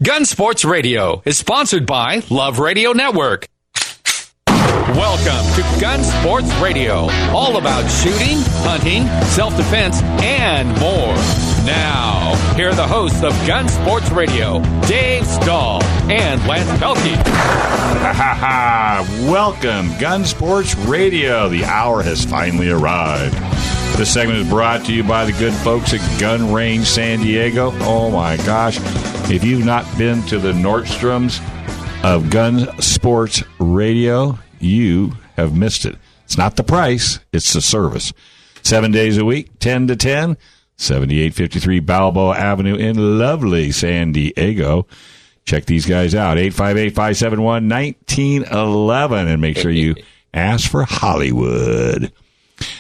Gun Sports Radio is sponsored by Love Radio Network. Welcome to Gun Sports Radio, all about shooting, hunting, self-defense, and more. Now, here are the hosts of Gun Sports Radio, Dave Stahl and Lance Pelkey. Welcome, Gun Sports Radio. The hour has finally arrived. This segment is brought to you by the good folks at Gun Range San Diego. Oh, my gosh. If you've not been to the Nordstroms of Gun Sports Radio, you have missed it. It's not the price, it's the service. 7 days a week, 10 to 10, 7853 Balboa Avenue in lovely San Diego. Check these guys out, 858-571-1911, and make sure you ask for Hollywood.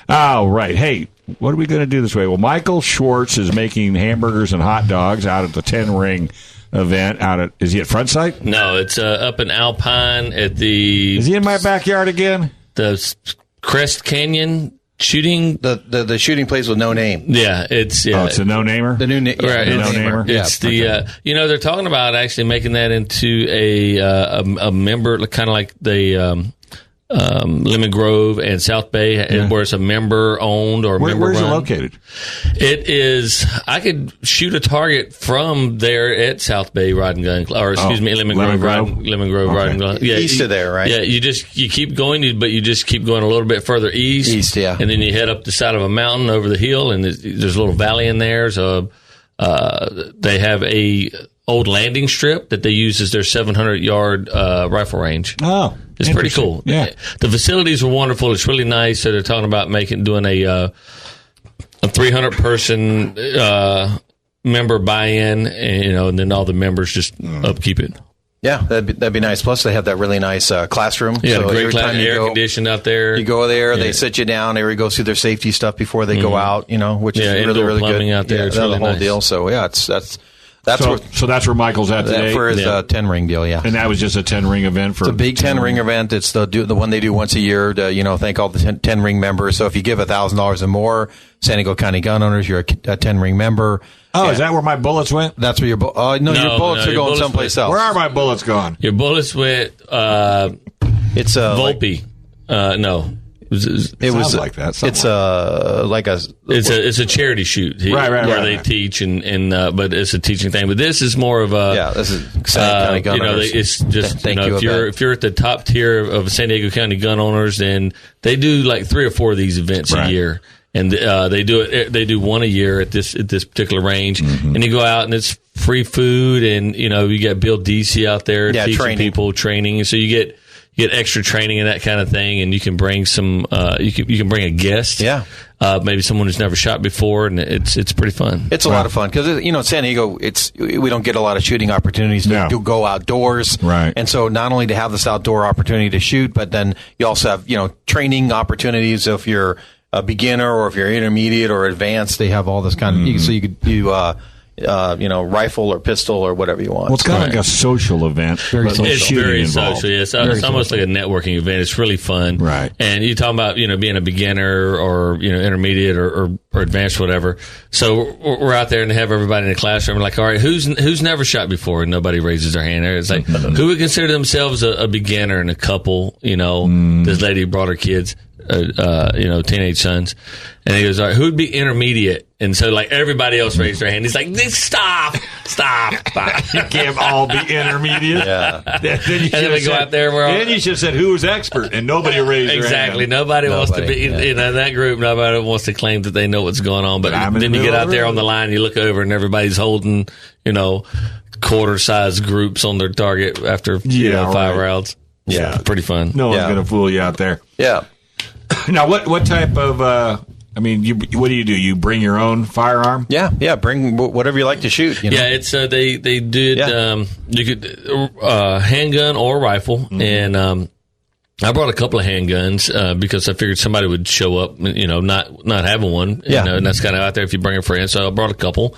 All right. Hey, what are we going to do this way? Well, Michael Schwartz is making hamburgers and hot dogs out at the 10-ring event. Is he at Frontside? No, it's up in Alpine at the... Is he in my backyard again? The Crest Canyon shooting... The shooting place with no name. Yeah, it's... Yeah, it's a no-namer? The new name. Right, the no-namer. It's the... they're talking about actually making that into a member, kind of like the... Lemon Grove and South Bay, where it's a member owned or member Where's run. it located? It is. I could shoot a target from there at South Bay Riding Gun, or excuse me, Lemon Grove Riding Gun. Yeah, east of there, right? Yeah, you keep going, but you just keep going a little bit further east. East, yeah, and then you head up the side of a mountain over the hill, and there's a little valley in there. So they have a old landing strip that they use as their 700-yard rifle range. Oh. It's pretty cool. Yeah. The facilities are wonderful. It's really nice. So they're talking about doing a 300-person member buy-in, and then all the members just upkeep it. Yeah, that'd be nice. Plus, they have that really nice classroom. Yeah, so great air conditioned out there. You go there, they sit you down. Everybody goes through their safety stuff before they go out. Which is really, really plumbing good. Out there. Yeah, it's that's really the whole nice. deal. So yeah, So that's where Michael's at today? For his 10-ring deal, yeah. And that was just a 10-ring event? It's a big 10-ring event. It's the one they do once a year to, thank all the 10-ring members. So if you give $1,000 or more, San Diego County gun owners, you're a 10-ring member. Oh, is that where my bullets went? That's where your bullets are going someplace else. Where are my bullets gone? Your bullets went, it's Volpe. No. It was like that. It's it's a charity shoot, where they teach but it's a teaching thing. But this is more of a this is San Diego gun owners. It's just if you're at the top tier of San Diego County gun owners, then they do like 3 or 4 of these events a year. And they do one a year at this particular range, and you go out and it's free food, and you got Bill Deasy out there teaching people training, so you get extra training and that kind of thing, and you can bring some. You can bring a guest, maybe someone who's never shot before, and it's pretty fun. It's a lot of fun because in San Diego, we don't get a lot of shooting opportunities to go outdoors, right? And so not only to have this outdoor opportunity to shoot, but then you also have training opportunities if you're a beginner or if you're intermediate or advanced. They have all this kind of so you could do. Rifle or pistol or whatever you want. Well, it's kind of like a social event. It's very social. It's almost like a networking event. It's really fun. Right. And you're talking about, being a beginner or, intermediate or advanced, whatever. So we're out there and they have everybody in the classroom like, all right, who's never shot before? And nobody raises their hand there. It's like, who would consider themselves a beginner and a couple, this lady brought her kids. Teenage sons, and he goes, all right, who'd be intermediate? And so, like, everybody else raised their hand. He's like, stop. You can't all be intermediate. Yeah. Then we go out there. Then you should have said who was expert, and nobody raised their hand. Exactly. Nobody wants to be in that group. Nobody wants to claim that they know what's going on. But then you get out there on the line, you look over, and everybody's holding, quarter-sized groups on their target after 5 rounds. Yeah, pretty fun. No one's going to fool you out there. Yeah. Now, what type of? What do? You bring your own firearm? Yeah. Bring whatever you like to shoot. Yeah, it's they did. You could handgun or rifle, and I brought a couple of handguns because I figured somebody would show up, not having one. And that's kind of out there if you bring a friend. So I brought a couple.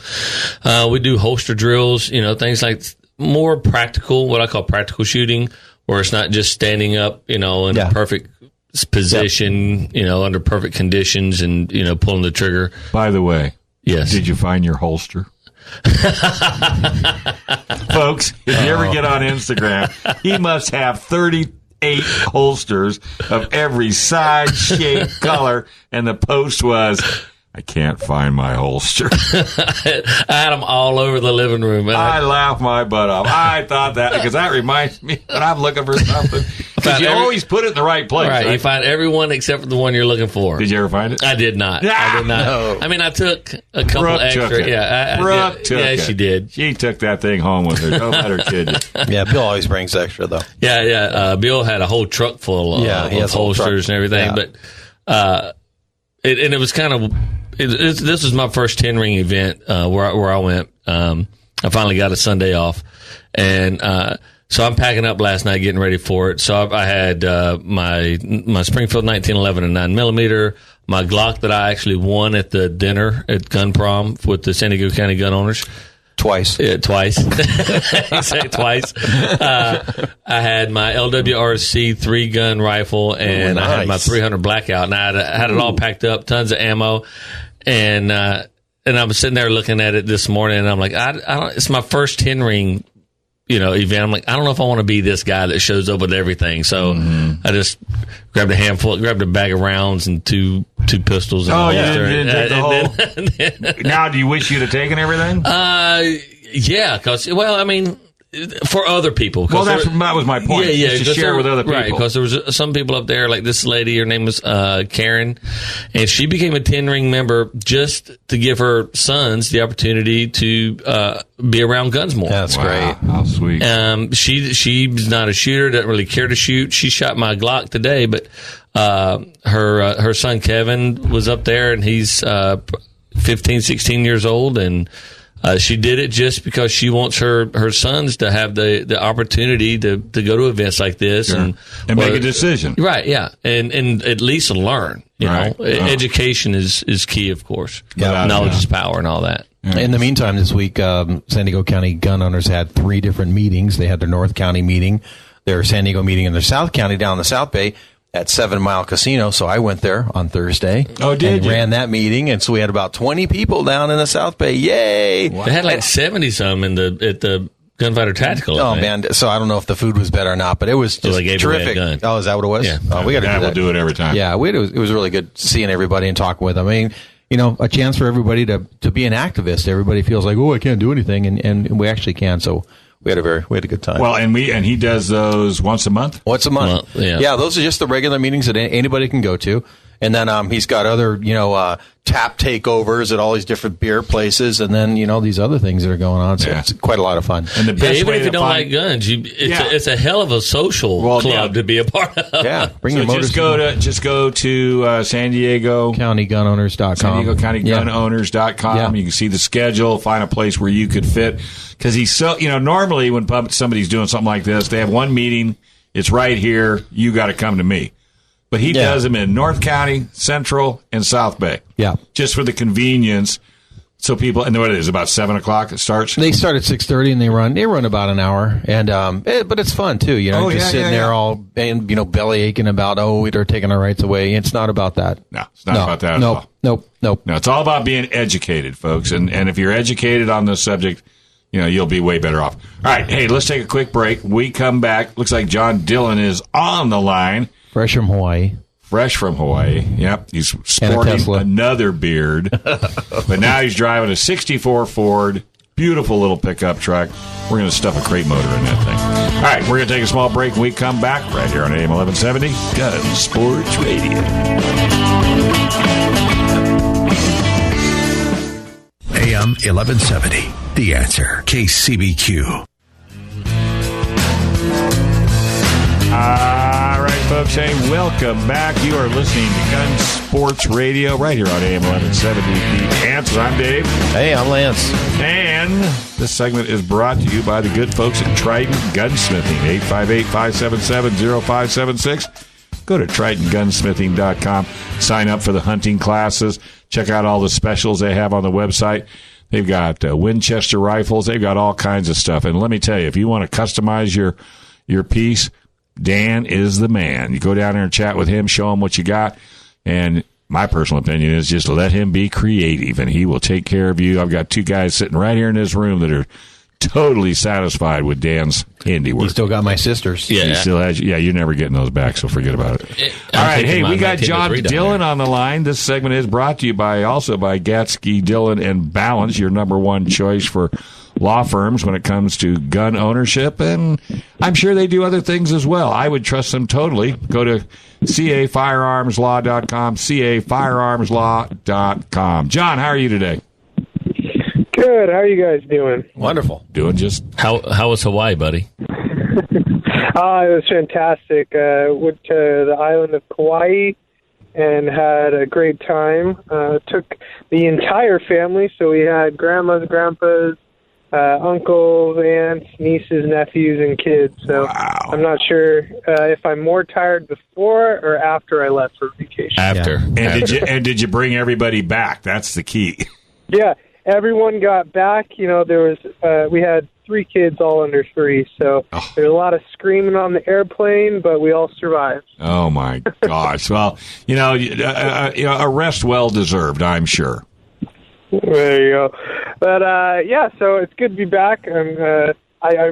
We do holster drills, things like more practical, what I call practical shooting, where it's not just standing up, in a perfect position, under perfect conditions and, pulling the trigger. By the way, yes. Did you find your holster? Folks, if you ever get on Instagram, he must have 38 holsters of every size, shape, color, and the post was, I can't find my holster. I had them all over the living room. I laughed my butt off. I thought that, because that reminds me when I'm looking for something. Because you always put it in the right place. Right. You find every one except for the one you're looking for. Did you ever find it? I did not. I did not. No. I mean, I took a couple Brooke extra. took it. Brooke took it. Yeah, she did. She took that thing home with her. Don't let her kid you. Yeah, Bill always brings extra, though. Yeah. Bill had a whole truck full of holsters and everything. Yeah. But it was kind of... this was my first 10-ring event where I went. I finally got a Sunday off. And so I'm packing up last night, getting ready for it. So I had my Springfield 1911 and 9mm, my Glock that I actually won at the dinner at Gun Prom with the San Diego County gun owners. Twice. Yeah, twice. Exactly, twice. I had my LWRC 3-gun rifle, and nice. I had my 300 Blackout, and I had it all packed up, tons of ammo, and I was sitting there looking at it this morning, and I'm like, I don't. It's my first 10-ring, event. I'm like, I don't know if I want to be this guy that shows up with everything. So I just grabbed a bag of rounds and two pistols. And you didn't take the whole. Now, do you wish you'd have taken everything? Yeah, because for other people. Well, that was my point. Yeah, to share with other people. Right, because there was some people up there, like this lady, her name was Karen, and she became a 10-ring member just to give her sons the opportunity to be around guns more. That's great. How sweet. She's not a shooter, doesn't really care to shoot. She shot my Glock today, but her son Kevin was up there, and he's 15, 16 years old, and she did it just because she wants her sons to have the opportunity to go to events like this and make a decision. Right, yeah. And at least learn. You know, education is key, of course. Yeah. Knowledge is power and all that. In the meantime, this week, San Diego County gun owners had 3 different meetings. They had their North County meeting, their San Diego meeting, and their South County down in the South Bay at 7 Mile Casino. So I went there on Thursday. Oh, did you? Ran that meeting, and so we had about 20 people down in the South Bay. Yay! Wow. They had like 70-some at the Gunfighter Tactical. Oh, man. So I don't know if the food was better or not, but it was just terrific. Oh, is that what it was? Yeah. We got to do that. We'll do it every time. Yeah, it was really good seeing everybody and talking with them. I mean, a chance for everybody to be an activist. Everybody feels like, I can't do anything, and we actually can. So we had a good time. Well, and he does those once a month. Once a month. Yeah, those are just the regular meetings that anybody can go to. And then he's got other tap takeovers at all these different beer places, and then these other things that are going on. So it's quite a lot of fun. And the best even way if you don't like guns, it's a hell of a social club to be a part of. Yeah, bring your motors. Just go to San Diego CountyGunOwners.com. San Diego CountyGunOwners.com. Yeah. You can see the schedule, find a place where you could fit. Because he's so normally when somebody's doing something like this, they have one meeting. It's right here. You got to come to me. But he does them in North County, Central, and South Bay. Yeah. Just for the convenience. So people, and what it is, about 7 o'clock it starts? They start at 6:30 and they run about an hour. And, but it's fun too, sitting there all, and, belly aching about, they're taking our rights away. It's not about that. No, it's not about that at all. Nope. No, it's all about being educated, folks. And if you're educated on this subject, you'll be way better off. All right. Hey, let's take a quick break. We come back. Looks like John Dillon is on the line. Fresh from Hawaii. Yep. He's sporting another beard. But now he's driving a 64 Ford. Beautiful little pickup truck. We're going to stuff a crate motor in that thing. All right. We're going to take a small break. When we come back right here on AM 1170, Gun Sports Radio. AM 1170. The Answer. KCBQ. All right, folks. Hey, welcome back. You are listening to Gun Sports Radio right here on AM 1170. The Answer. I'm Dave. Hey, I'm Lance. And this segment is brought to you by the good folks at Trident Gunsmithing. 858-577-0576. Go to TridentGunsmithing.com. Sign up for the hunting classes. Check out all the specials they have on the website. They've got Winchester rifles. They've got all kinds of stuff. And let me tell you, if you want to customize your piece, Dan is the man. You go down there and chat with him, show him what you got, and My personal opinion is just let him be creative, and he will take care of you. I've got two guys sitting right here in this room that are totally satisfied with Dan's handiwork. You still got my sisters. Yeah, he still has. Yeah, you're never getting those back, so forget about it. All right, hey, we got John Dillon on the line. This segment is brought to you by Gatsky, Dillon, and Balance, your number one choice for law firms when it comes to gun ownership, and I'm sure they do other things as well. I would trust them totally. Go to cafirearmslaw.com, cafirearmslaw.com. John, how are you today? Good. How are you guys doing? Wonderful. Doing just... How was Hawaii, buddy? It was fantastic. Went to the island of Kauai and had a great time. Took the entire family, so we had grandmas, grandpas, uncles, aunts, nieces, nephews, and kids. So wow. I'm not sure if I'm more tired before or after I left for vacation. After. Yeah. And did you bring everybody back? That's the key. Yeah, everyone got back. There was we had 3 kids, all under 3. So there's a lot of screaming on the airplane, but we all survived. Oh my gosh! Well, a rest well deserved, I'm sure. There you go. But, so it's good to be back. I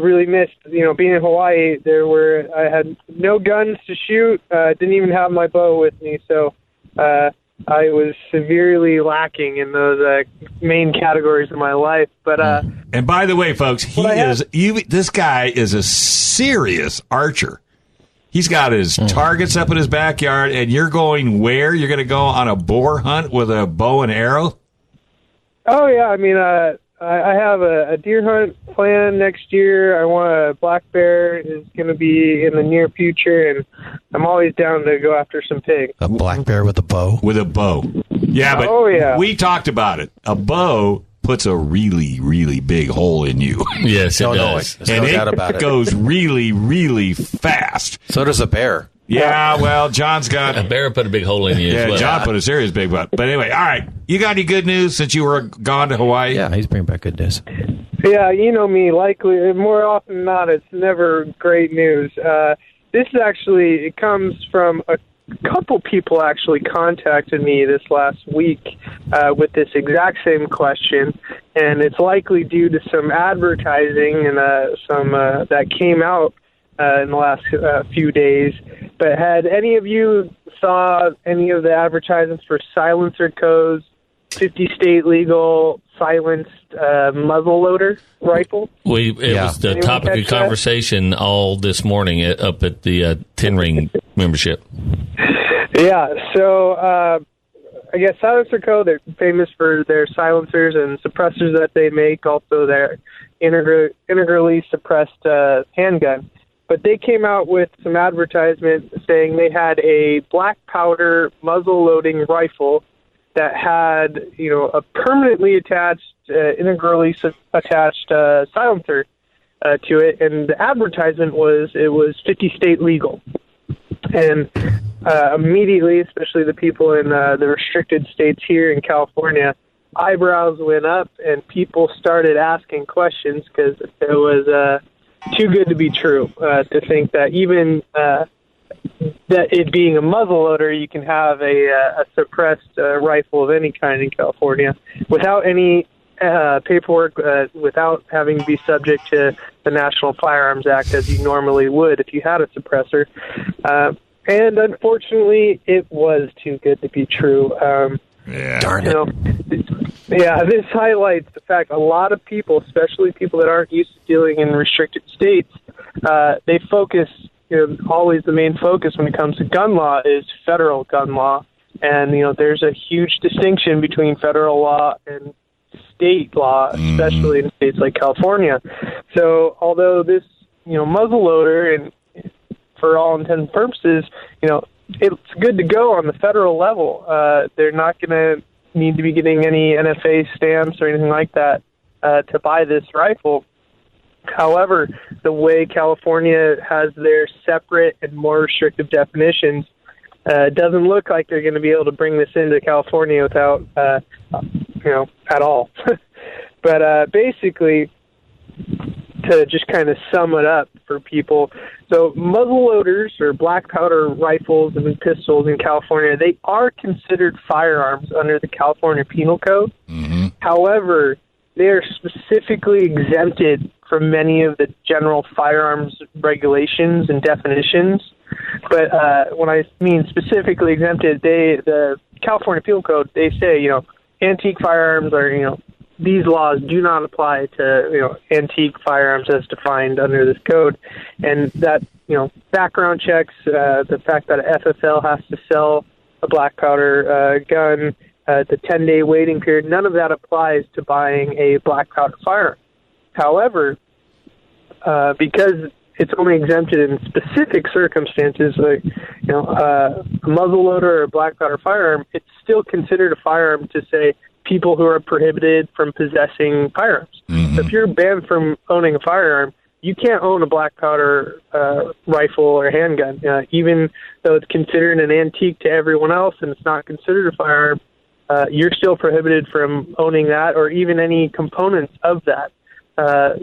really missed, being in Hawaii. I had no guns to shoot, didn't even have my bow with me, so I was severely lacking in those main categories of my life. But and by the way, folks, this guy is a serious archer. He's got his targets up in his backyard, and you're going where? You're going to go on a boar hunt with a bow and arrow? Oh, yeah. I mean, I have a deer hunt planned next year. I want a black bear is going to be in the near future, and I'm always down to go after some pigs. A black bear with a bow? With a bow. Yeah, but we talked about it. A bow puts a really, really big hole in you. Yes, it does. And it goes really, really fast. So does a bear. Yeah, well, John's got... A bear put a big hole in you as well. John put a serious big butt. But anyway, all right. You got any good news since you were gone to Hawaii? Yeah, he's bringing back good news. Yeah, you know me. Likely, more often than not, it's never great news. This is actually, it comes from a couple people actually contacted me this last week with this exact same question, and it's likely due to some advertising and some that came out in the last few days. But had any of you saw any of the advertisements for silencer codes, 50 state legal silenced muzzleloader rifle? It was the topic of conversation all this morning up at the 10 Ring membership. Yeah, so I guess Silencer Co., they're famous for their silencers and suppressors that they make, also their integrally suppressed handgun. But they came out with some advertisement saying they had a black powder muzzle-loading rifle that had, a permanently attached, integrally attached silencer to it, and the advertisement was 50 state legal. And immediately, especially the people in the restricted states here in California, eyebrows went up and people started asking questions because it was too good to be true to think that even that it being a muzzleloader, you can have a suppressed rifle of any kind in California without any paperwork, without having to be subject to the National Firearms Act as you normally would if you had a suppressor. And unfortunately, it was too good to be true. Darn it. This highlights the fact a lot of people, especially people that aren't used to dealing in restricted states, they focus, always the main focus when it comes to gun law is federal gun law. And, there's a huge distinction between federal law and state law, especially in states like California. So although this, muzzleloader, and for all intents and purposes, it's good to go on the federal level. They're not going to need to be getting any NFA stamps or anything like that to buy this rifle. However, the way California has their separate and more restrictive definitions, it doesn't look like they're going to be able to bring this into California without, at all. But basically, to just kind of sum it up for people. So muzzleloaders or black powder rifles and pistols in California, they are considered firearms under the California Penal Code. Mm-hmm. However, they are specifically exempted from many of the general firearms regulations and definitions. But when I mean specifically exempted, the California Penal Code, they say, antique firearms are, these laws do not apply to, antique firearms as defined under this code. And that, background checks, the fact that FFL has to sell a black powder gun, the 10-day waiting period, none of that applies to buying a black powder firearm. However, because it's only exempted in specific circumstances, like, a muzzleloader or a black powder firearm, it's still considered a firearm to say people who are prohibited from possessing firearms. Mm-hmm. So if you're banned from owning a firearm, you can't own a black powder rifle or handgun. Even though it's considered an antique to everyone else and it's not considered a firearm, you're still prohibited from owning that or even any components of that.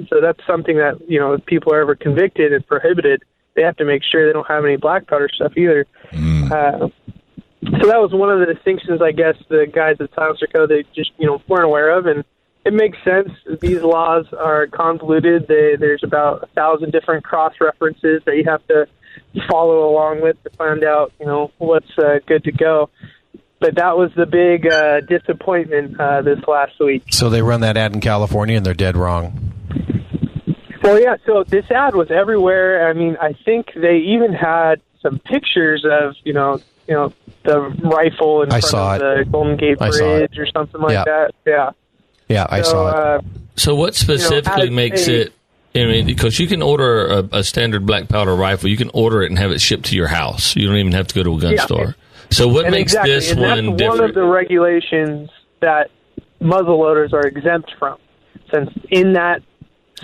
So that's something that, if people are ever convicted and prohibited, they have to make sure they don't have any black powder stuff either. So that was one of the distinctions, I guess, the guys at Silencer Code, they just, weren't aware of. And it makes sense. These laws are convoluted. There's about 1,000 different cross-references that you have to follow along with to find out, what's good to go. But that was the big disappointment this last week. So they run that ad in California and they're dead wrong. Well, yeah, so this ad was everywhere. I mean, I think they even had some pictures of, the rifle in front of the Golden Gate Bridge or something like that. Yeah. Yeah, I saw it. So what specifically makes it, because you can order a standard black powder rifle, you can order it and have it shipped to your house. You don't even have to go to a gun store. So what makes this one different? That's one of the regulations that muzzleloaders are exempt from, since in that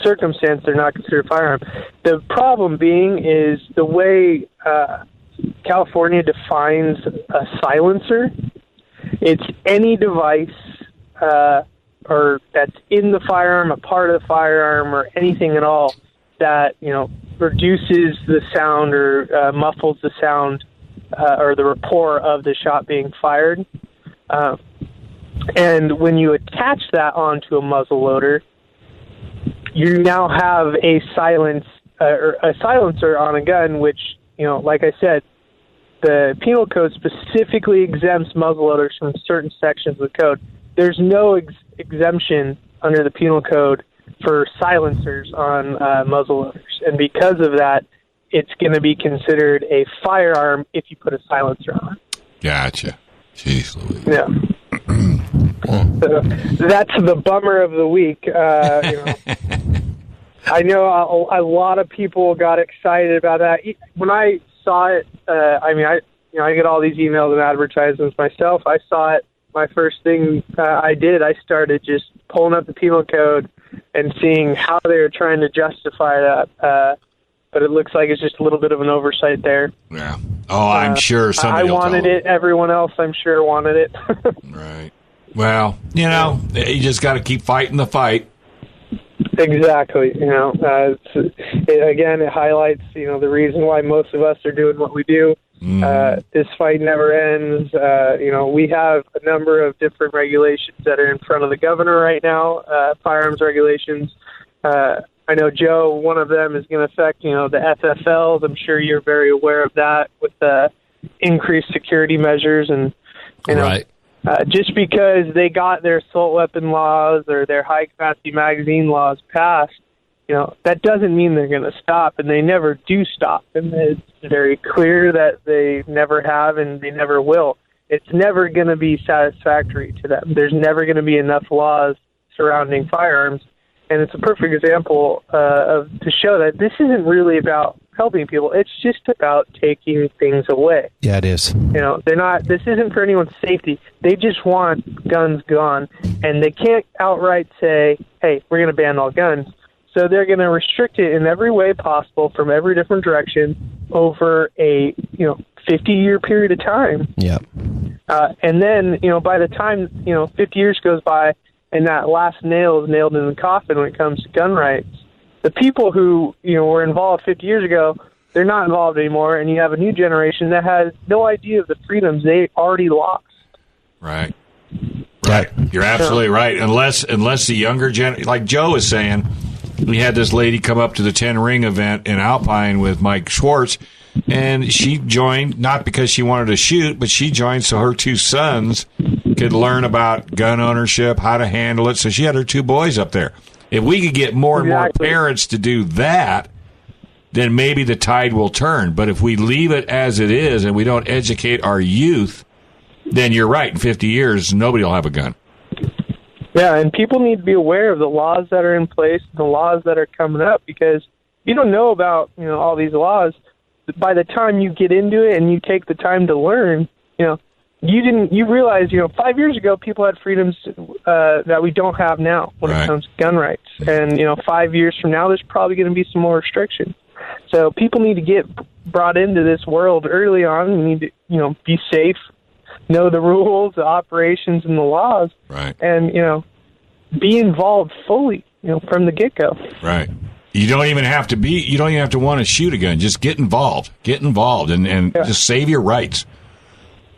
circumstance they're not considered a firearm. The problem being is the way California defines a silencer. It's any device or that's in the firearm, a part of the firearm, or anything at all that reduces the sound or muffles the sound or the rapport of the shot being fired. And when you attach that onto a muzzleloader, you now have a silencer on a gun, which, like I said, the penal code specifically exempts muzzleloaders from certain sections of the code. There's no exemption under the penal code for silencers on muzzleloaders. And because of that, it's going to be considered a firearm if you put a silencer on it. Gotcha. Jeez Louise. Yeah. So that's the bummer of the week. I know a lot of people got excited about that. When I saw it, I get all these emails and advertisements myself. I saw it. My first thing I started just pulling up the penal code and seeing how they were trying to justify that. But it looks like it's just a little bit of an oversight there. Yeah. Oh, I'm sure somebody I wanted it. Everyone else, I'm sure, wanted it. Right. Well, you just got to keep fighting the fight. Exactly. It highlights, the reason why most of us are doing what we do. This fight never ends. We have a number of different regulations that are in front of the governor right now, firearms regulations. I know, Joe, one of them is going to affect, the FFLs. I'm sure you're very aware of that with the increased security measures. And, right. Just because they got their assault weapon laws or their high-capacity magazine laws passed, that doesn't mean they're going to stop, and they never do stop. And it's very clear that they never have and they never will. It's never going to be satisfactory to them. There's never going to be enough laws surrounding firearms. And it's a perfect example to show that this isn't really about helping people. It's just about taking things away. Yeah, it is. They're not. This isn't for anyone's safety. They just want guns gone, and they can't outright say, "Hey, we're going to ban all guns." So they're going to restrict it in every way possible from every different direction over a 50-year period of time. Yeah. And then by the time 50 years goes by, and that last nail is nailed in the coffin when it comes to gun rights, the people who were involved 50 years ago, they're not involved anymore, and you have a new generation that has no idea of the freedoms they already lost. Right. You're absolutely right. Unless the younger like Joe is saying, we had this lady come up to the 10 Ring event in Alpine with Mike Schwartz, and she joined not because she wanted to shoot, but she joined so her 2 sons could learn about gun ownership, how to handle it. So she had her 2 boys up there. If we could get more and more parents to do that, then maybe the tide will turn. But if we leave it as it is and we don't educate our youth, then you're right. In 50 years, nobody will have a gun. Yeah, and people need to be aware of the laws that are in place, the laws that are coming up, because you don't know about all these laws. By the time you get into it and you take the time to learn, you realize 5 years ago people had freedoms that we don't have now when it comes to gun rights, and 5 years from now there's probably going to be some more restrictions. So people need to get brought into this world early on. You need to be safe, know the rules, the operations, and the laws, and be involved fully from the get-go. Right. You don't even have to want to shoot a gun. Just get involved. And just save your rights.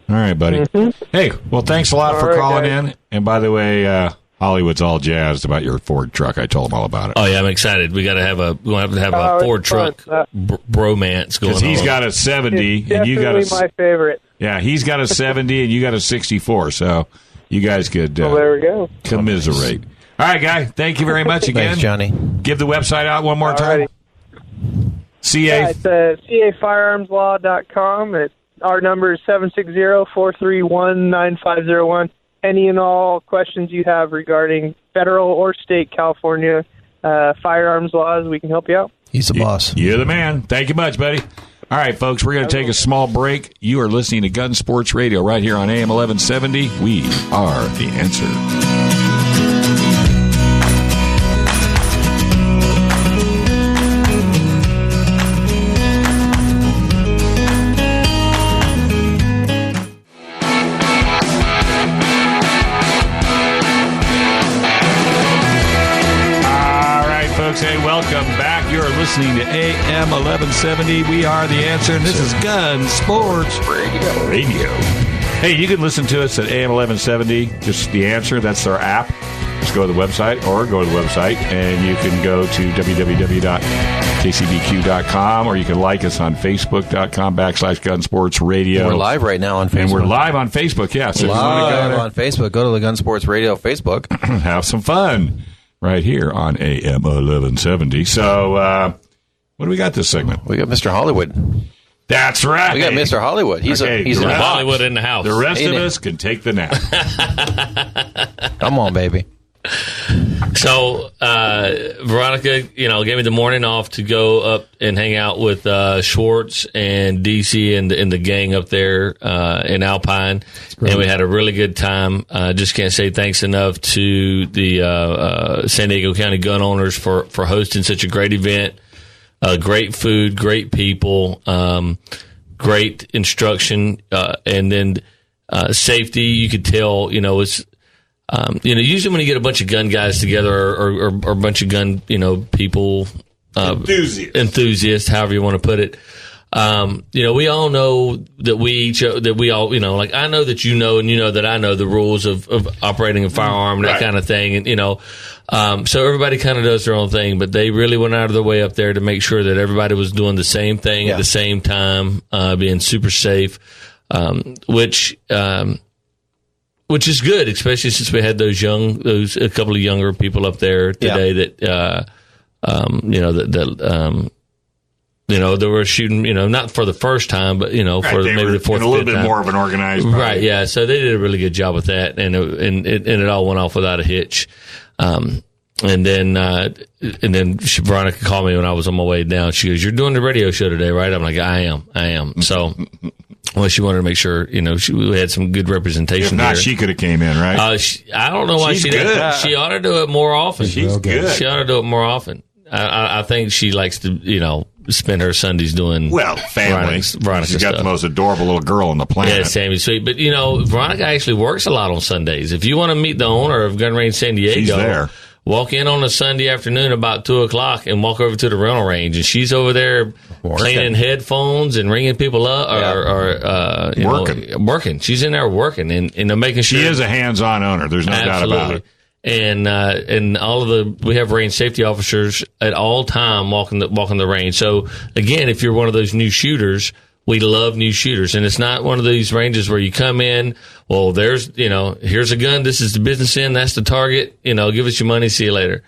All right, buddy. Mm-hmm. Hey, well, thanks a lot for calling in. And by the way, Hollywood's all jazzed about your Ford truck. I told him all about it. Oh yeah, I'm excited. We got to have a Ford truck bromance going on. Because he's got a 70 and you got my favorite. Yeah, he's got a 70 and you got a 64. So you guys could there we go. Commiserate. All right, Guy. Thank you very much again. Thanks, Johnny. Give the website out one more time. It's cafirearmslaw.com. Our number is 760-431-9501. Any and all questions you have regarding federal or state California firearms laws, we can help you out. He's the boss. You're the man. Thank you much, buddy. All right, folks, we're going to take a small break. You are listening to Gun Sports Radio right here on AM 1170. We are the answer. Hey, welcome back. You're listening to AM 1170. We are the answer, and this is Gun Sports Radio. Hey, you can listen to us at AM 1170. Just the answer. That's our app. Just go to the website and you can go to www.kcbq.com, or you can like us on facebook.com/Gun Sports Radio. We're live right now on Facebook. And we're live on Facebook, yeah. So live on Facebook. Go to the Gun Sports Radio Facebook. Have some fun. Right here on AM 1170. So, what do we got this segment? We got Mr. Hollywood. That's right. We got Mr. Hollywood. He's in the Hollywood in the house. The rest of us can take the nap. Come on, baby. So, Veronica, gave me the morning off to go up and hang out with Schwartz and DC and the gang up there in Alpine, and we had a really good time. Just can't say thanks enough to the San Diego County gun owners for hosting such a great event. Great food, great people, great instruction, and then safety. You could tell, it's. Usually when you get a bunch of gun guys together or a bunch of gun, people, enthusiasts, however you want to put it. We all know that we all, like I know that and that I know the rules of operating a firearm and that kind of thing. And, so everybody kind of does their own thing, but they really went out of their way up there to make sure that everybody was doing the same thing at the same time, being super safe, which is good, especially since we had a couple of younger people up there today that, they were shooting, not for the first time, but, for maybe the fourth, a little bit more of an organized party. Right. Yeah. So they did a really good job with that, and it all went off without a hitch. And then Veronica called me when I was on my way down. She goes, "You're doing the radio show today, right?" I'm like, I am. So, well, she wanted to make sure, we had some good representation. If not, here. She could have came in, right? I don't know why she did. She ought to do it more often. She's good. She ought to do it more often. I think she likes to, spend her Sundays doing family. Veronica She's got the most adorable little girl on the planet. Yeah, Sammy's sweet. But, Veronica actually works a lot on Sundays. If you want to meet the owner of Gun Range San Diego, she's there. Walk in on a Sunday afternoon about 2:00 and walk over to the rental range, and she's over there cleaning headphones and ringing people up, or working. She's in there working and making sure. She is a hands-on owner. There's no doubt about it. And we have range safety officers at all time walking the range. So again, if you're one of those new shooters, we love new shooters, and it's not one of these ranges where you come in, well, here's a gun, this is the business end, that's the target, give us your money, see you later.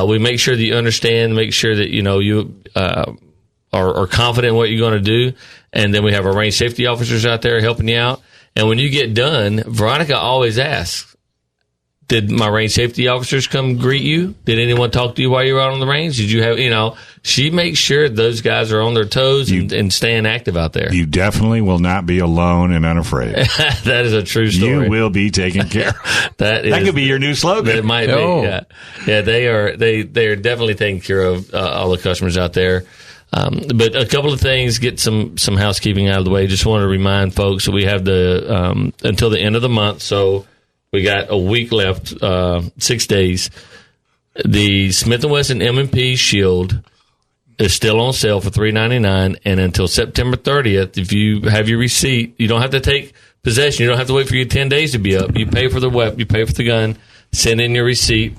We make sure that you understand, make sure that, you are confident in what you're going to do, and then we have our range safety officers out there helping you out. And when you get done, Veronica always asks, did my range safety officers come greet you? Did anyone talk to you while you were out on the range? Did you have, she makes sure those guys are on their toes and staying active out there. You definitely will not be alone and unafraid. That is a true story. You will be taken care of. That could be your new slogan. It might be. Yeah. They are definitely taking care of all the customers out there. But a couple of things, get some housekeeping out of the way. Just want to remind folks that we have until the end of the month. So, we got a week left, 6 days. The Smith & Wesson M&P Shield is still on sale for $3.99, and until September 30th, if you have your receipt, you don't have to take possession. You don't have to wait for your 10 days to be up. You pay for the weapon, you pay for the gun, send in your receipt,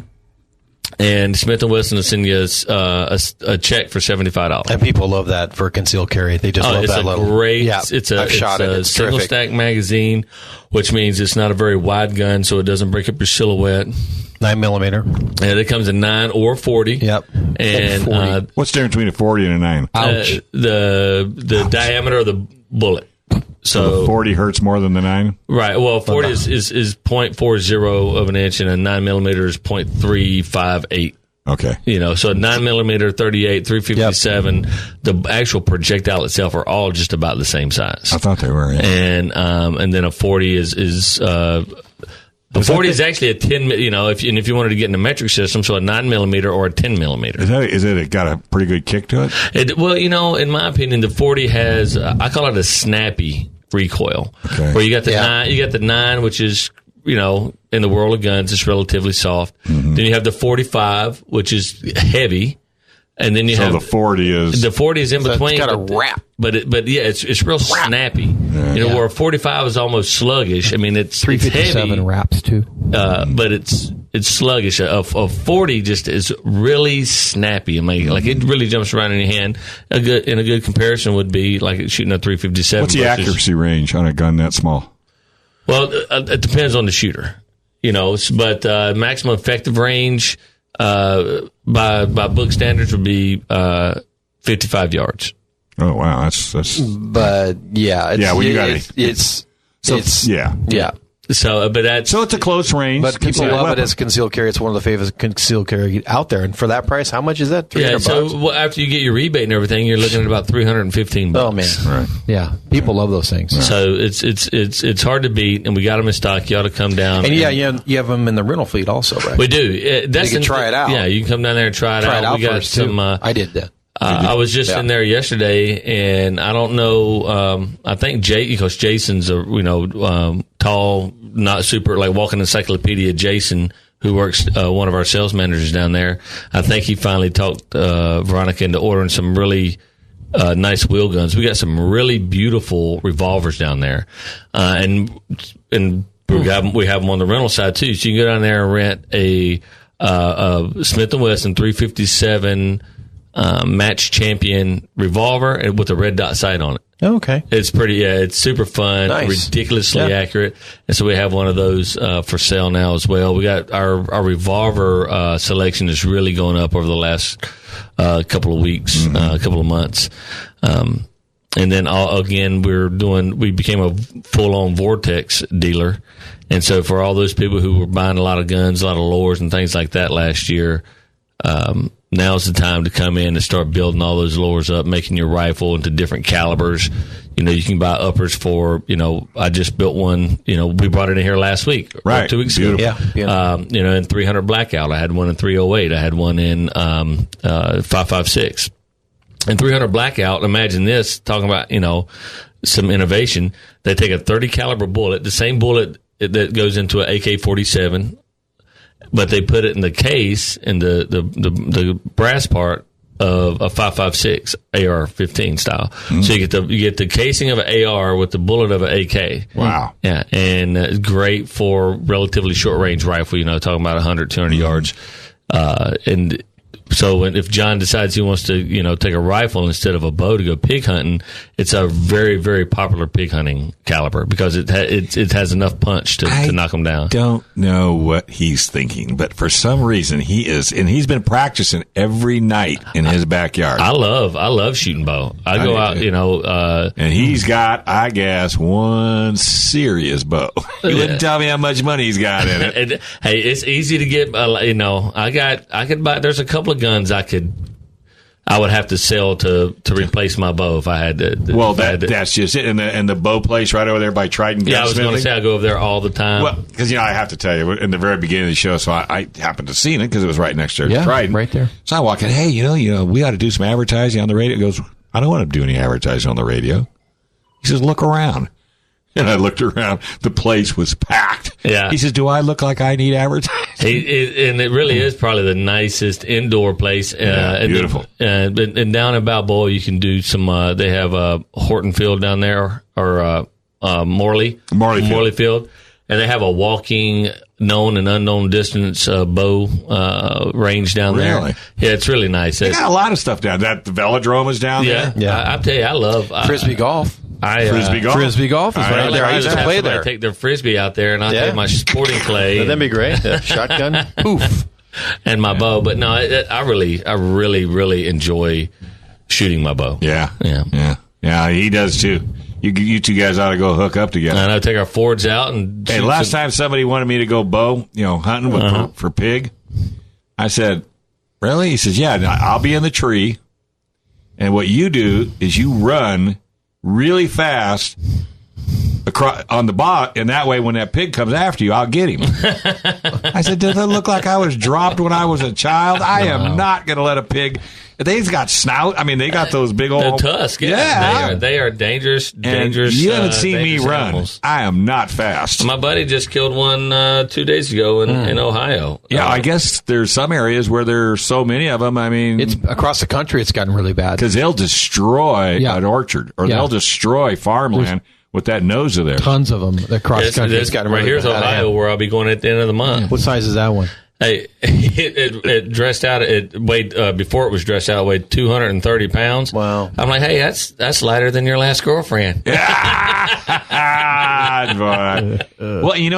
and Smith & Wesson will send you a check for $75. And people love that for concealed carry. They just love that level. It's a single stack magazine, which means it's not a very wide gun, so it doesn't break up your silhouette. 9mm. And it comes in 9 or 40. Yep. And 40. What's the difference between a 40 and a 9? Ouch. The diameter of the bullet. So the 40 hurts more than the 9? Right. Well, 40 is 0.40 of an inch, and a 9mm is 0.358. Okay. So a 9mm, 38, 357, the actual projectile itself are all just about the same size. I thought they were. Yeah. And then a 40 is a 40 is actually a 10. If you wanted to get in a metric system, so a 9mm or a 10mm. Is it got a pretty good kick to it? In my opinion, the 40 has I call it a snappy recoil. Okay. Where you got the 9, you got the 9, which is in the world of guns, it's relatively soft. Mm-hmm. Then you have the 45, which is heavy, and then you have the 40 is in between. It's got a wrap, but it's real snappy. Yeah. Where a 45 is almost sluggish. I mean, it's 357 heavy, wraps too. But it's sluggish. A 40 just is really snappy. I mean, like it really jumps around in your hand. A good comparison would be like shooting a 357. What's the accuracy range on a gun that small? Well, it depends on the shooter, but maximum effective range by book standards would be 55 yards. Oh wow, that's. But it's So, but that's it's a close range. But people love it as concealed carry. It's one of the favorite concealed carry out there. And for that price, how much is that? $300? So after you get your rebate and everything, you're looking at about $315. Oh man, right? Yeah, people love those things. Right. So it's hard to beat, and we got them in stock. You ought to come down. And you have them in the rental fleet also, right? We do. You can try it out. Yeah, you can come down there and try it out. We got some. I did that. I was just in there yesterday, and I don't know. I think because Jason's a tall, not super like walking encyclopedia. Jason, who works one of our sales managers down there, I think he finally talked Veronica into ordering some really nice wheel guns. We got some really beautiful revolvers down there, and we have them on the rental side too. So you can go down there and rent a Smith & Wesson 357. Match Champion revolver with a red dot sight on it. Oh, okay. It's pretty, it's super fun, ridiculously accurate. And so we have one of those for sale now as well. We got our revolver selection is really going up over the last couple of weeks, couple of months. And then we became a full-on Vortex dealer. And so for all those people who were buying a lot of guns, a lot of lures and things like that last year, now's the time to come in and start building all those lures up, making your rifle into different calibers. You can buy uppers for, I just built one, we brought it in here last week, right? 2 weeks ago. Yeah. In 300 Blackout. I had one in 308. I had one in 5.56. And 300 Blackout, imagine this, talking about, some innovation. They take a 30 caliber bullet, the same bullet that goes into an AK-47, but they put it in the case in the brass part of a 5.56 AR-15 style. So you get the casing of an AR with the bullet of an AK. Wow. Yeah, and it's great for relatively short range rifle. Talking about 100, 200 yards, and. So if John decides he wants to, take a rifle instead of a bow to go pig hunting, it's a very, very popular pig hunting caliber because it has enough punch to knock them down. I don't know what he's thinking, but for some reason he's been practicing every night in his backyard. I love shooting bow. I go out, and he's got, I guess, one serious bow. You wouldn't tell me how much money he's got in it. Hey, it's easy to get. I could buy. There's a couple of guns I would have to sell to replace my bow if I had to. Well, that's just it. And the bow place right over there by Trident Gunsmithing. Yeah, I was going to say I go over there all the time. Well, because I have to tell you, in the very beginning of the show, so I happened to see it because it was right next to Trident, right there. So I walk in. Hey, we ought to do some advertising on the radio. He goes, I don't want to do any advertising on the radio. He says, look around. And I looked around. The place was packed. Yeah. He says, do I look like I need advertising? And it really is probably the nicest indoor place. Beautiful. And down in Balboa, you can do some, they have Horton Field down there, or Morley Field. And they have a walking known and unknown distance bow range down there. Really? Yeah, it's really nice. They got a lot of stuff down there. The velodrome is down there. Yeah. I tell you, I love Frisbee golf. Frisbee golf. Frisbee golf is right there. I used to play there. Take their frisbee out there, and I take my sporting clay. That'd be great. Shotgun, poof, and my bow. But no, I really, really enjoy shooting my bow. Yeah. He does too. You two guys ought to go hook up together. And I take our Fords out and. Hey, last time somebody wanted me to go bow, hunting with for pig, I said, "Really?" He says, "Yeah, I'll be in the tree, and what you do is you run really fast across on the bot, and that way when that pig comes after you, I'll get him." I said, "Does it look like I was dropped when I was a child? I am not going to let a pig." They've got snout. I mean, they got those big old tusks. Yeah. They are dangerous. You haven't seen me run. Animals. I am not fast. My buddy just killed one 2 days ago in Ohio. Yeah, I guess there's some areas where there's so many of them. I mean, it's across the country. It's gotten really bad because they'll destroy an orchard or they'll destroy farmland. With that nose of theirs. Tons of them across the country. It's gotten really here's bad. Ohio, where I'll be going at the end of the month. What size is that one? Hey, it dressed out. It weighed before it was dressed out. It weighed 230 pounds. Wow! I'm like, hey, that's lighter than your last girlfriend. Well, and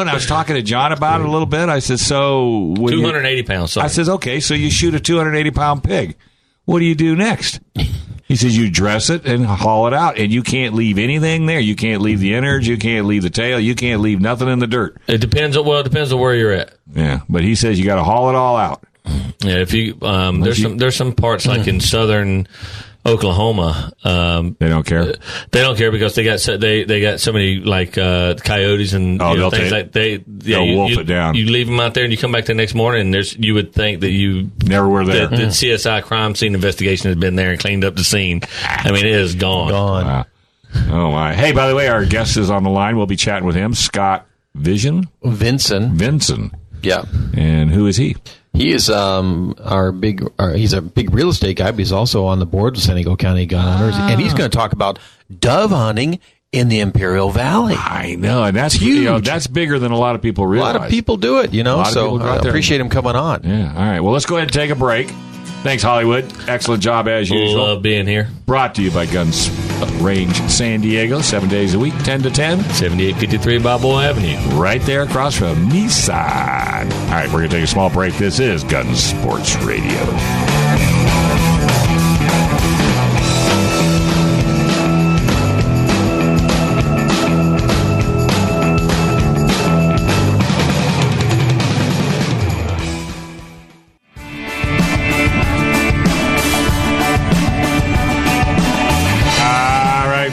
I was talking to John about it a little bit. I said, so 280 pounds. Sorry. I says, okay, so you shoot a 280 pound pig. What do you do next? He says you dress it and haul it out, and you can't leave anything there. You can't leave the innards. You can't leave the tail. You can't leave nothing in the dirt. It depends on where you're at. Yeah, but he says you got to haul it all out. Yeah, if you there's some parts like in southern Oklahoma, they don't care. They don't care because they got so many like coyotes and things like they'll wolf it down. You leave them out there and you come back the next morning and you would think that you never were there. The CSI crime scene investigation has been there and cleaned up the scene. I mean, it is gone. Wow. Oh my! Hey, by the way, our guest is on the line. We'll be chatting with him, Scott Vinson. Yeah. And who is he? He is he's a big real estate guy, but he's also on the board of San Diego County Gun Owners, and he's going to talk about dove hunting in the Imperial Valley. I know, and that's huge. That's bigger than a lot of people realize. A lot of people do it, so I appreciate him coming on. Yeah, all right. Well, let's go ahead and take a break. Thanks, Hollywood. Excellent job as usual. Love being here. Brought to you by Guns Range San Diego, 7 days a week, 10 to 10. 7853 Balboa Avenue. Right there across from Nissan. All right, we're going to take a small break. This is Gun Sports Radio.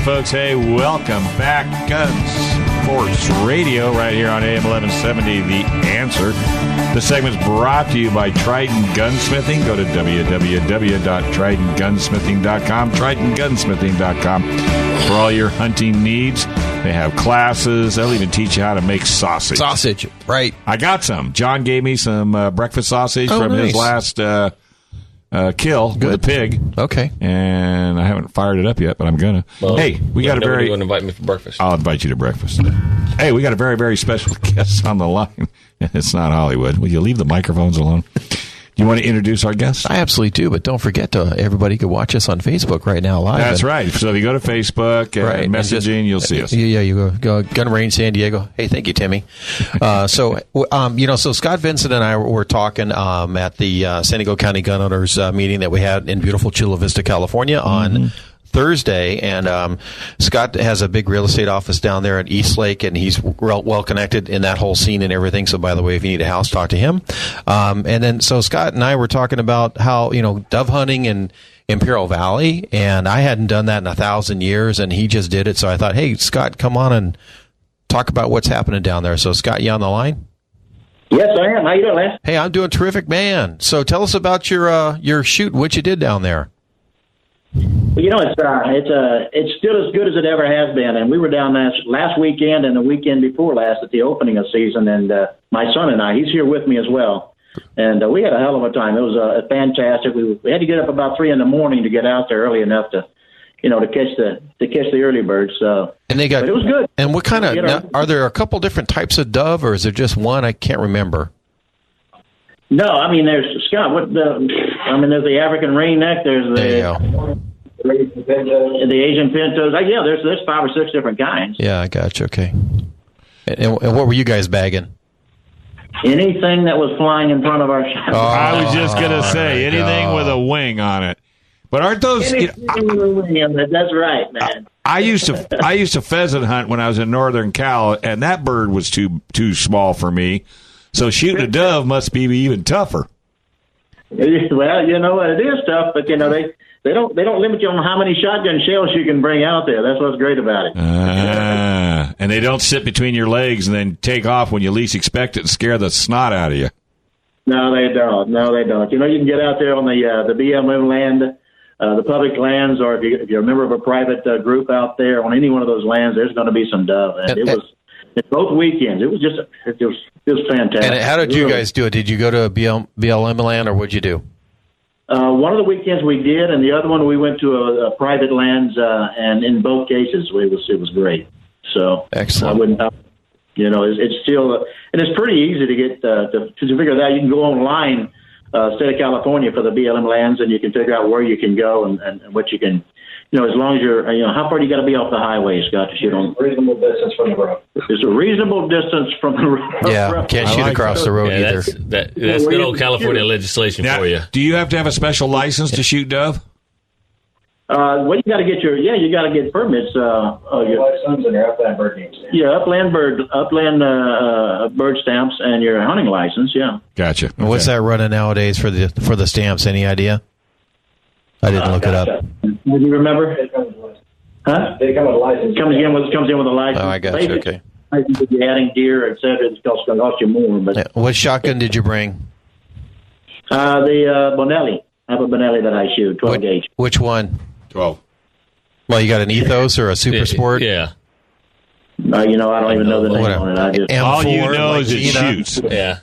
Folks, hey, welcome back. Guns Sports Radio right here on AM 1170, The Answer. The segment's brought to you by Trident Gunsmithing. Go to www.tridentgunsmithing.com, tridentgunsmithing.com for all your hunting needs. They have classes. They'll even teach you how to make sausage. Sausage, right. I got some. John gave me some breakfast sausage from nice. his last kill with a pig. Okay. And I haven't fired it up yet, but I'm going to. Well, hey, we got a very... You want to invite me for breakfast? I'll invite you to breakfast. Hey, we got a very, very special guest on the line. It's not Hollywood. Will you leave the microphones alone? Do you want to introduce our guest? I absolutely do, but don't forget everybody can watch us on Facebook right now live. That's right. So if you go to Facebook and messaging, you'll see us. Yeah, you go Gun Range San Diego. Hey, thank you, Timmy. So Scott Vincent and I were talking at the San Diego County Gun Owners meeting that we had in beautiful Chula Vista, California on Thursday, and Scott has a big real estate office down there at East Lake, and he's well connected in that whole scene and everything. So, by the way, if you need a house, talk to him. And then, so Scott and I were talking about how dove hunting in Imperial Valley, and I hadn't done that in 1,000 years, and he just did it. So I thought, hey, Scott, come on and talk about what's happening down there. So, Scott, you on the line? Yes, I am. How you doing, Lance? Hey, I'm doing terrific, man. So, tell us about your shoot, what you did down there. Well, it's still as good as it ever has been. And we were down last weekend and the weekend before last at the opening of season. And my son and I, he's here with me as well. And we had a hell of a time. It was fantastic. We had to get up about 3 a.m. to get out there early enough to catch the early birds. So, but it was good. And what kind of are there a couple different types of dove, or is there just one? I can't remember. No, I mean there's Scott. There's the African ringneck. There's the Asian pintos. Yeah, there's 5 or 6 different kinds. Yeah, I got you. Okay. And what were you guys bagging? Anything that was flying in front of our shop. I was just gonna say anything with a wing on it. But aren't those? Anything with a wing on it. That's right, man. I used to pheasant hunt when I was in Northern Cal, and that bird was too small for me. So shooting a dove must be even tougher. Well, you know what? It is tough, but they don't limit you on how many shotgun shells you can bring out there. That's what's great about it. And they don't sit between your legs and then take off when you least expect it and scare the snot out of you. No, they don't. You can get out there on the BLM land, the public lands, or if you're a member of a private group out there on any one of those lands, there's going to be some dove. And it was both weekends. It was fantastic. And how did you guys do it? Did you go to BLM land, or what'd you do? One of the weekends we did, and the other one we went to a private lands, and in both cases it was great. So excellent. It's still and it's pretty easy to get to figure that out. You can go online, state of California, for the BLM lands, and you can figure out where you can go and what you can. As long as you're, how far do you got to be off the highway, Scott, to shoot on? Reasonable distance from the road. There's a reasonable distance from the road. Yeah, can't shoot across the road either. That's good old California legislation for you. Do you have to have a special license to shoot dove? Well, you got to get you got to get permits. Your license and your upland bird names. Yeah, upland bird stamps and your hunting license. Yeah. Gotcha. Okay. What's that running nowadays for the stamps? Any idea? I didn't look it up. Do you remember? Huh? They come with a license. Comes in with a license. Oh, I got you. Okay. If you're adding deer, etc., it's going to cost you more. But what shotgun did you bring? The Bonelli. I have a Bonelli that I shoot, 12 gauge. Which one? 12. Well, you got an Ethos or a Super Sport? Yeah. I don't even know the name on it. M4, all you know is it shoots. Yeah.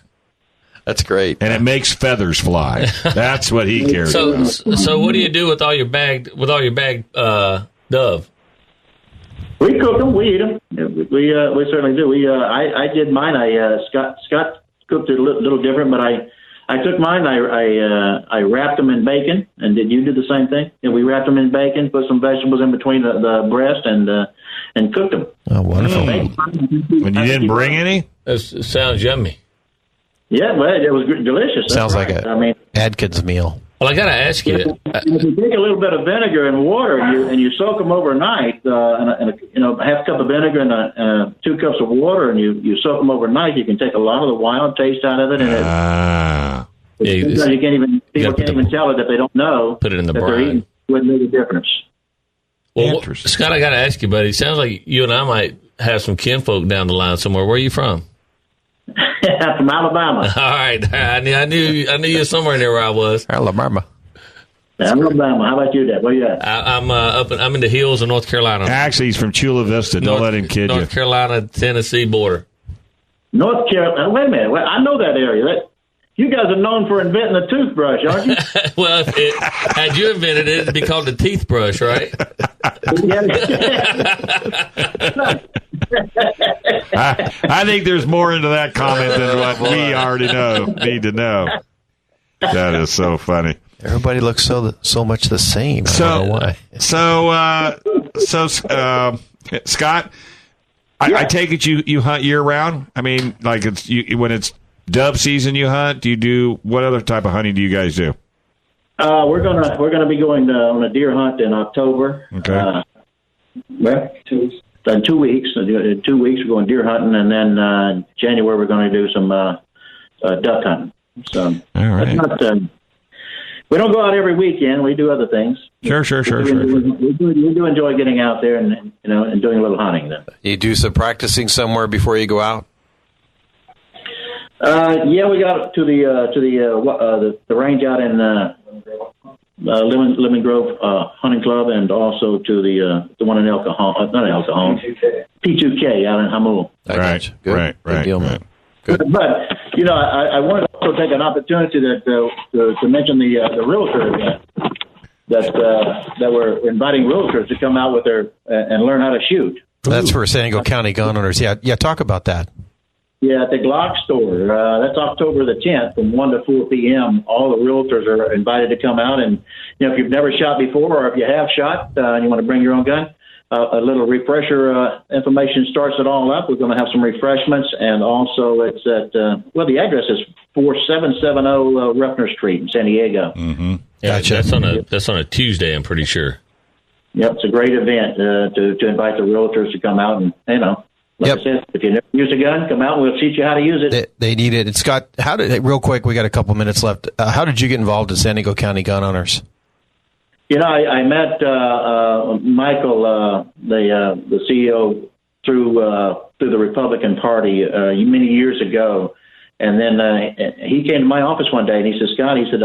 That's great. And it makes feathers fly. That's what he cares about. So what do you do with all your bagged dove? We cook them. We eat them. We certainly do. I did mine. Scott cooked it a little different, but I took mine. I wrapped them in bacon, and did you do the same thing? And we wrapped them in bacon, put some vegetables in between the breast, and cooked them. Oh, wonderful! When you didn't bring any, It sounds yummy. Yeah, well, it was delicious. Sounds like a Adkins meal. Well, I got to ask you. If you take a little bit of vinegar and water and you soak them overnight, and a half cup of vinegar and 2 cups of water, and you soak them overnight, you can take a lot of the wild taste out of it. And people can't even tell it if they don't know. Put it in the brine. brine. Wouldn't make a difference. Well, Scott, I got to ask you, buddy. It sounds like you and I might have some kinfolk down the line somewhere. Where are you from? From Alabama. All right, I knew you were somewhere near where I was. Alabama. I'm Alabama. How about you, Dad? Where you at? I'm in the hills of North Carolina. Actually, he's from Chula Vista. Don't let him kid you. North Carolina, Tennessee border. North Carolina. Wait a minute. I know that area. You guys are known for inventing a toothbrush, aren't you? Well, had you invented it, it'd be called the teeth brush, right? I think there's more into that comment than what we already need to know. That is so funny. Everybody looks so much the same. I don't know why. So, Scott, I take it you hunt year round. I mean, like when it's dove season, you hunt. Do you do what other type of hunting do you guys do? We're gonna be going on a deer hunt in October. Okay. In 2 weeks. In 2 weeks, we're going deer hunting, and then January we're going to do some duck hunting. So, all right. We don't go out every weekend. We do other things. Sure. We do enjoy getting out there and doing a little hunting. Then you do some practicing somewhere before you go out. Yeah, we got to the range out in Lemon Grove Hunting Club, and also to the one in El Cajon, not El Cajon, P2K out in Hamul. Right. Good deal, man. Good. But I wanted to also take an opportunity to mention the realtor event that we're inviting realtors to come out with and learn how to shoot. That's for San Diego County gun owners. Yeah. Talk about that. Yeah, at the Glock store. That's October the 10th from 1 to 4 p.m. All the realtors are invited to come out. And, if you've never shot before, or if you have shot and you want to bring your own gun, a little refresher information starts it all up. We're going to have some refreshments. And also it's at, the address is 4770 Ruffner Street in San Diego. Mm-hmm. Yeah, gotcha. That's on a Tuesday, I'm pretty sure. Yep, it's a great event to invite the realtors to come out and, like I said, if you never use a gun, come out and we'll teach you how to use it. They need it. And Scott, real quick, we got a couple minutes left. How did you get involved in San Diego County gun owners? I met Michael, the CEO, through the Republican Party many years ago, and then he came to my office one day and he said, "Scott," he said,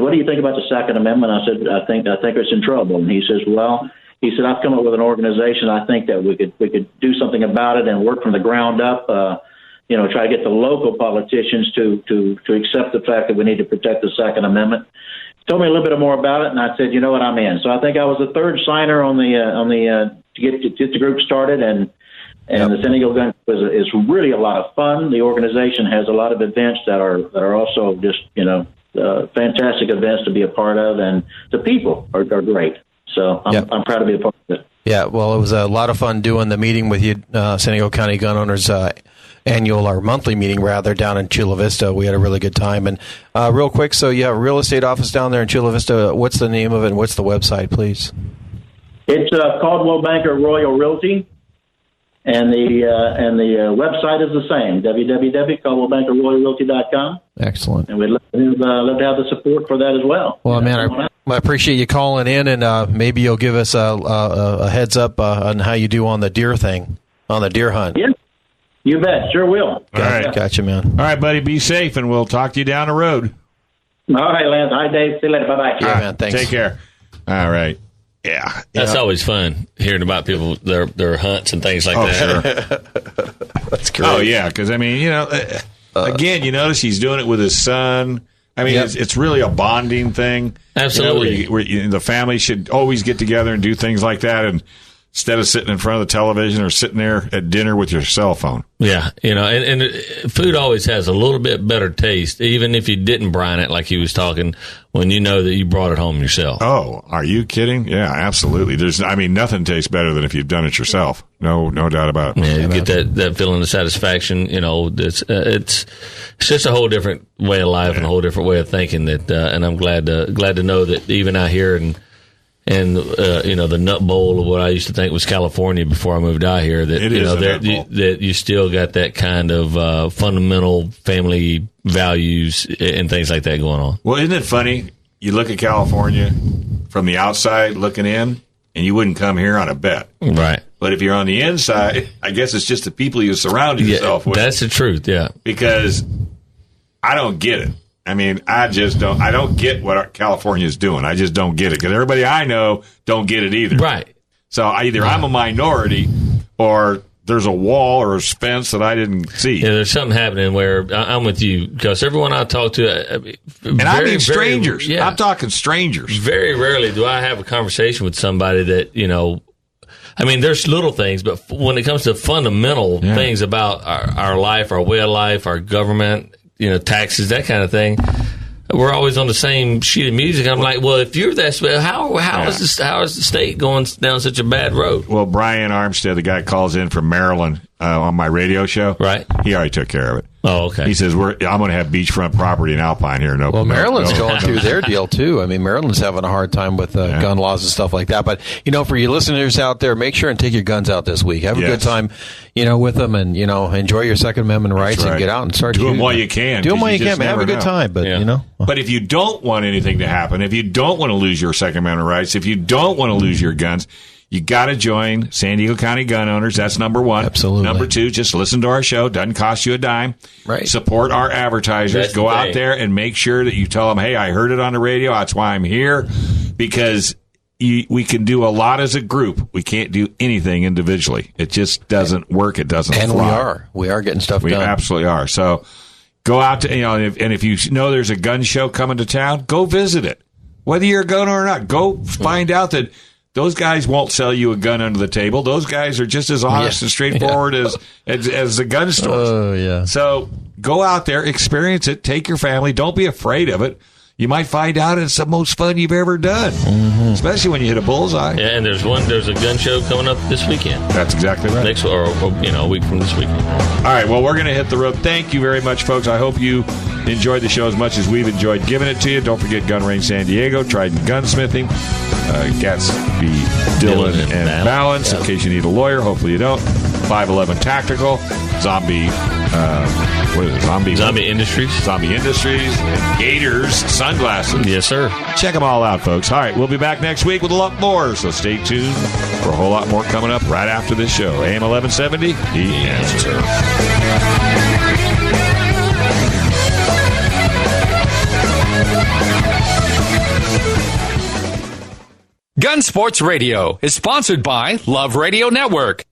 "What do you think about the Second Amendment?" I said, "I think it's in trouble." And he says, "Well," he said, "I've come up with an organization. I think that we could do something about it and work from the ground up. Try to get the local politicians to accept the fact that we need to protect the Second Amendment." Told me a little bit more about it, and I said, "You know what, I'm in." So I think I was the third signer on the to get the group started, and the San Diego Gun is really a lot of fun. The organization has a lot of events that are also just fantastic events to be a part of, and the people are great. So I'm proud to be a part of it. Yeah, well, it was a lot of fun doing the meeting with you, San Diego County Gun Owners annual or monthly meeting rather down in Chula Vista. We had a really good time. And real quick, so you have a real estate office down there in Chula Vista. What's the name of it and what's the website, please? It's Caldwell Banker Royal Realty, and the website is the same, www.caldwellbankerroyalrealty.com. Excellent. And we'd love to have the support for that as well. Well, man, I appreciate you calling in, and maybe you'll give us a heads up on how you do on the deer thing, on the deer hunt. Yeah. You bet. Sure will. Gotcha, man. All right, buddy. Be safe, and we'll talk to you down the road. All right, Lance. All right, Dave. See you later. Bye-bye. Yeah, man. Thanks. Take care. All right. Yeah. That's always fun, hearing about people, their hunts and things like that. Sure. That's great. Oh, yeah, because, again, you notice he's doing it with his son. It's really a bonding thing. Absolutely. Where the family should always get together and do things like that, and instead of sitting in front of the television or sitting there at dinner with your cell phone. Yeah, and food always has a little bit better taste, even if you didn't brine it like he was talking, when you know that you brought it home yourself. Oh, are you kidding? Yeah, absolutely. Nothing tastes better than if you've done it yourself. No doubt about it. Yeah, you get that feeling of satisfaction. It's just a whole different way of life and a whole different way of thinking. And I'm glad to know that even out here and the nut bowl of what I used to think was California before I moved out here, that that you still got that kind of fundamental family values and things like that going on. Well, isn't it funny? You look at California from the outside looking in, and you wouldn't come here on a bet, right? But if you're on the inside, I guess it's just the people you surround yourself with. That's the truth, yeah. Because I don't get it. I mean, I don't get what California is doing. I just don't get it because everybody I know don't get it either. Right. So I'm a minority or there's a wall or a fence that I didn't see. Yeah, there's something happening where I'm with you because everyone I talk to, I mean strangers. I'm talking strangers. Very rarely do I have a conversation with somebody that, I mean, there's little things, but when it comes to fundamental things about our life, our way of life, our government, taxes, that kind of thing, we're always on the same sheet of music. I'm like, well, if you're that, how is the state going down such a bad road? Well, Brian Armstead, the guy calls in from Maryland on my radio show, right? He already took care of it. Oh, okay. He says, I'm going to have beachfront property in Alpine here. Well, Maryland's going through their deal, too. I mean, Maryland's having a hard time with gun laws and stuff like that. But, for you listeners out there, make sure and take your guns out this week. Have a good time, with them and, enjoy your Second Amendment rights and get out and start shooting. Do them while you can. Do them while you can. Have a good time. But, But if you don't want anything to happen, if you don't want to lose your Second Amendment rights, if you don't want to lose your guns, you got to join San Diego County Gun Owners. That's number one. Absolutely. Number two, just listen to our show. Doesn't cost you a dime. Right. Support our advertisers. Go out there and make sure that you tell them, hey, I heard it on the radio. That's why I'm here. Because we can do a lot as a group. We can't do anything individually. It just doesn't work. It doesn't fly. And we are getting stuff done. We absolutely are. So go out to, and if you know there's a gun show coming to town, go visit it. Whether you're a gun owner or not, go find out that those guys won't sell you a gun under the table. Those guys are just as honest and straightforward as the gun stores. Oh, yeah. So go out there, experience it, take your family. Don't be afraid of it. You might find out it's the most fun you've ever done, especially when you hit a bullseye. Yeah, and there's a gun show coming up this weekend. That's exactly right. Next, or a week from this weekend. All right, well, we're going to hit the road. Thank you very much, folks. I hope you enjoyed the show as much as we've enjoyed giving it to you. Don't forget Gun Range San Diego, Trident Gunsmithing, Gatsby, Dillon, and Balance. In case you need a lawyer, hopefully you don't. 511 Tactical, Zombie Industries. Zombie Industries, and Gators Sunglasses. Yes, sir. Check them all out, folks. All right, we'll be back next week with a lot more, so stay tuned for a whole lot more coming up right after this show. AM 1170, The Answer. Gun Sports Radio is sponsored by Love Radio Network.